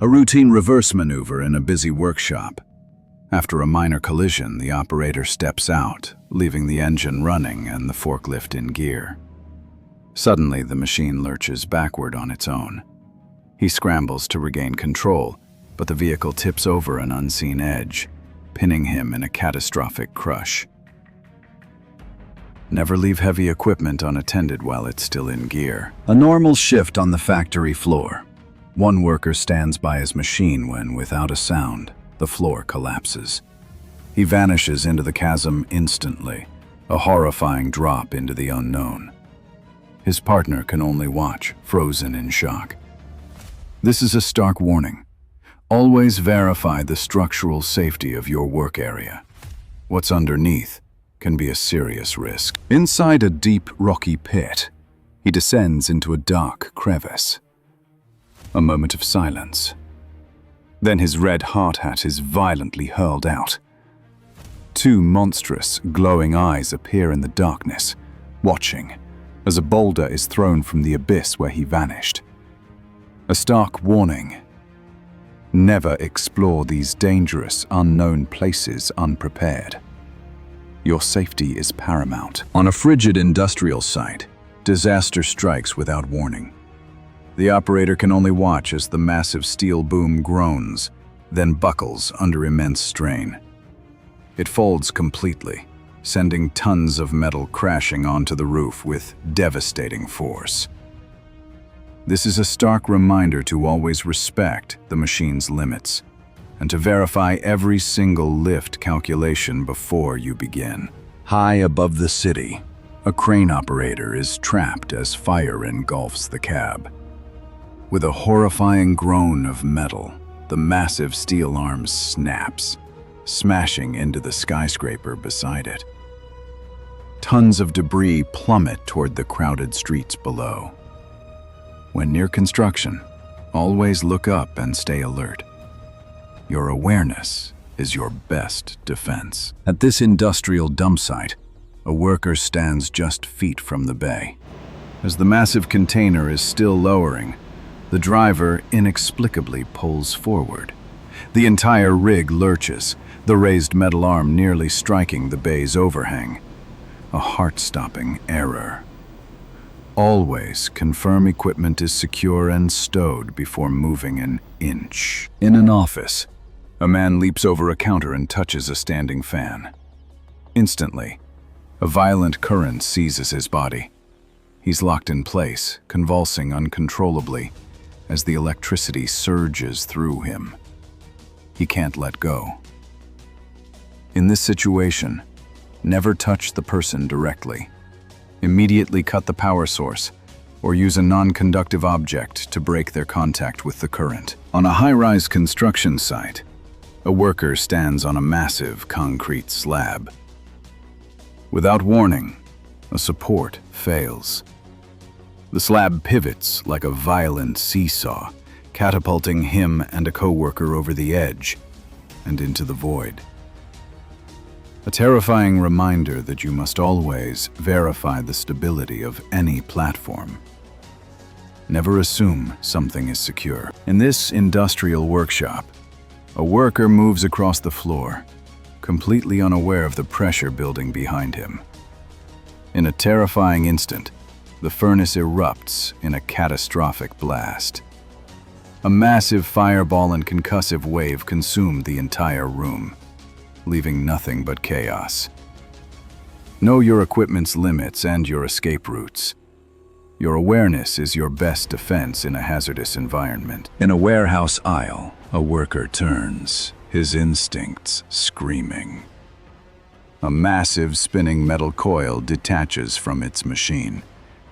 A routine reverse maneuver in a busy workshop. After a minor collision, the operator steps out, leaving the engine running and the forklift in gear. Suddenly, the machine lurches backward on its own. He scrambles to regain control, but the vehicle tips over an unseen edge, pinning him in a catastrophic crush. Never leave heavy equipment unattended while it's still in gear. A normal shift on the factory floor. One worker stands by his machine when, without a sound, the floor collapses. He vanishes into the chasm instantly, a horrifying drop into the unknown. His partner can only watch, frozen in shock. This is a stark warning. Always verify the structural safety of your work area. What's underneath can be a serious risk. Inside a deep, rocky pit, he descends into a dark crevice. A moment of silence. Then his red hard hat is violently hurled out. Two monstrous, glowing eyes appear in the darkness, watching, as a boulder is thrown from the abyss where he vanished. A stark warning. Never explore these dangerous, unknown places unprepared. Your safety is paramount. On a frigid industrial site, disaster strikes without warning. The operator can only watch as the massive steel boom groans, then buckles under immense strain. It folds completely, sending tons of metal crashing onto the roof with devastating force. This is a stark reminder to always respect the machine's limits and to verify every single lift calculation before you begin. High above the city, a crane operator is trapped as fire engulfs the cab. With a horrifying groan of metal, the massive steel arm snaps, smashing into the skyscraper beside it. Tons of debris plummet toward the crowded streets below. When near construction, always look up and stay alert. Your awareness is your best defense. At this industrial dump site, a worker stands just feet from the bay. As the massive container is still lowering, the driver inexplicably pulls forward. The entire rig lurches, the raised metal arm nearly striking the bay's overhang. A heart-stopping error. Always confirm equipment is secure and stowed before moving an inch. In an office, a man leaps over a counter and touches a standing fan. Instantly, a violent current seizes his body. He's locked in place, convulsing uncontrollably as the electricity surges through him. He can't let go. In this situation, never touch the person directly. Immediately cut the power source or use a non-conductive object to break their contact with the current. On a high-rise construction site, a worker stands on a massive concrete slab. Without warning, a support fails. The slab pivots like a violent seesaw, catapulting him and a coworker over the edge and into the void. A terrifying reminder that you must always verify the stability of any platform. Never assume something is secure. In this industrial workshop, a worker moves across the floor, completely unaware of the pressure building behind him. In a terrifying instant, the furnace erupts in a catastrophic blast. A massive fireball and concussive wave consumed the entire room, leaving nothing but chaos. Know your equipment's limits and your escape routes. Your awareness is your best defense in a hazardous environment. In a warehouse aisle, a worker turns, his instincts screaming. A massive spinning metal coil detaches from its machine,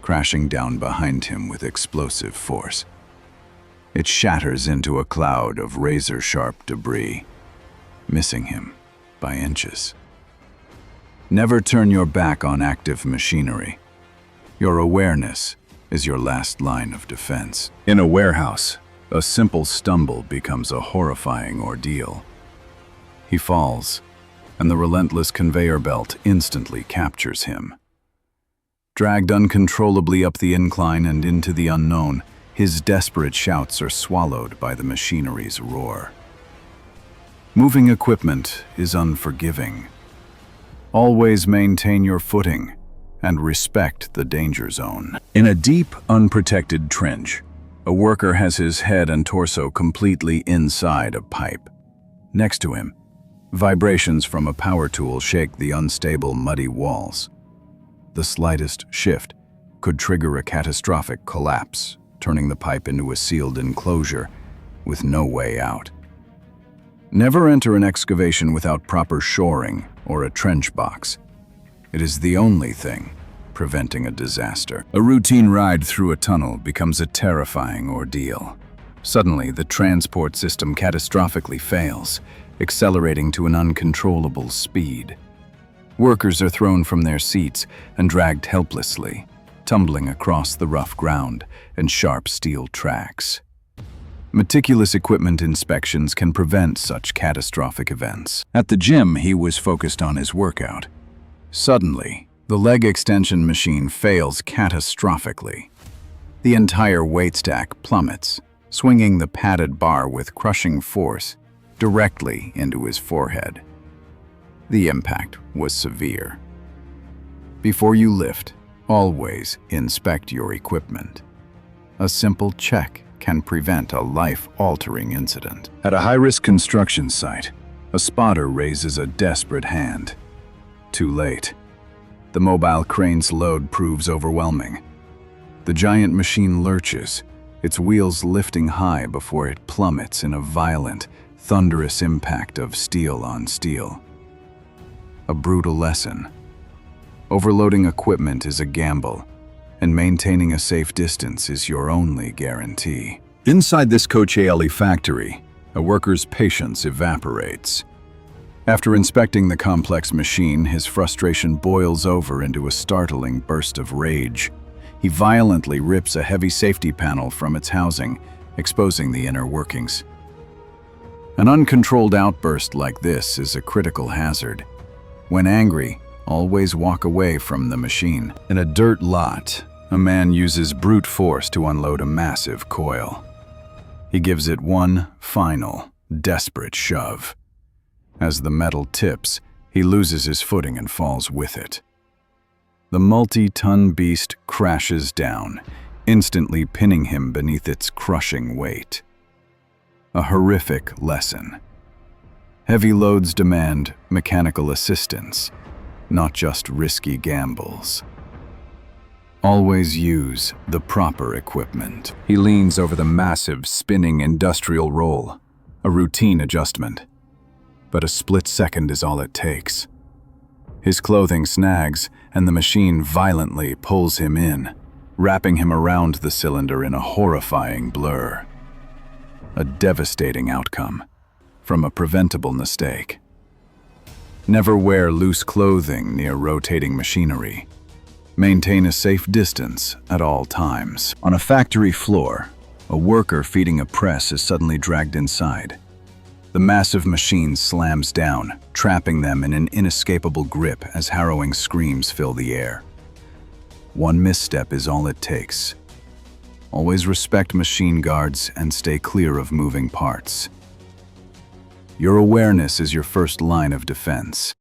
crashing down behind him with explosive force. It shatters into a cloud of razor-sharp debris, missing him by inches. Never turn your back on active machinery. Your awareness is your last line of defense. In a warehouse, a simple stumble becomes a horrifying ordeal. He falls, and the relentless conveyor belt instantly captures him. Dragged uncontrollably up the incline and into the unknown, His desperate shouts are swallowed by the machinery's roar. Moving equipment is unforgiving. Always maintain your footing and respect the danger zone. In a deep, unprotected trench, a worker has his head and torso completely inside a pipe. Next to him, vibrations from a power tool shake the unstable, muddy walls. The slightest shift could trigger a catastrophic collapse, turning the pipe into a sealed enclosure with no way out. Never enter an excavation without proper shoring or a trench box. It is the only thing preventing a disaster. A routine ride through a tunnel becomes a terrifying ordeal. Suddenly, the transport system catastrophically fails, accelerating to an uncontrollable speed. Workers are thrown from their seats and dragged helplessly, tumbling across the rough ground and sharp steel tracks. Meticulous equipment inspections can prevent such catastrophic events. At the gym, he was focused on his workout. Suddenly, the leg extension machine fails catastrophically. The entire weight stack plummets, swinging the padded bar with crushing force directly into his forehead. The impact was severe. Before you lift, always inspect your equipment. A simple check can prevent a life-altering incident. At a high-risk construction site, a spotter raises a desperate hand. Too late. The mobile crane's load proves overwhelming. The giant machine lurches, its wheels lifting high before it plummets in a violent, thunderous impact of steel on steel. A brutal lesson. Overloading equipment is a gamble, and maintaining a safe distance is your only guarantee. Inside this Coachella factory, a worker's patience evaporates. After inspecting the complex machine, his frustration boils over into a startling burst of rage. He violently rips a heavy safety panel from its housing, exposing the inner workings. An uncontrolled outburst like this is a critical hazard. When angry, always walk away from the machine. In a dirt lot, a man uses brute force to unload a massive coil. He gives it one final, desperate shove. As the metal tips, he loses his footing and falls with it. The multi-ton beast crashes down, instantly pinning him beneath its crushing weight. A horrific lesson. Heavy loads demand mechanical assistance, not just risky gambles. Always use the proper equipment. He leans over the massive, spinning industrial roll, a routine adjustment. But a split second is all it takes. His clothing snags, and the machine violently pulls him in, wrapping him around the cylinder in a horrifying blur. A devastating outcome from a preventable mistake. Never wear loose clothing near rotating machinery. Maintain a safe distance at all times. On a factory floor, a worker feeding a press is suddenly dragged inside. The massive machine slams down, trapping them in an inescapable grip as harrowing screams fill the air. One misstep is all it takes. Always respect machine guards and stay clear of moving parts. Your awareness is your first line of defense.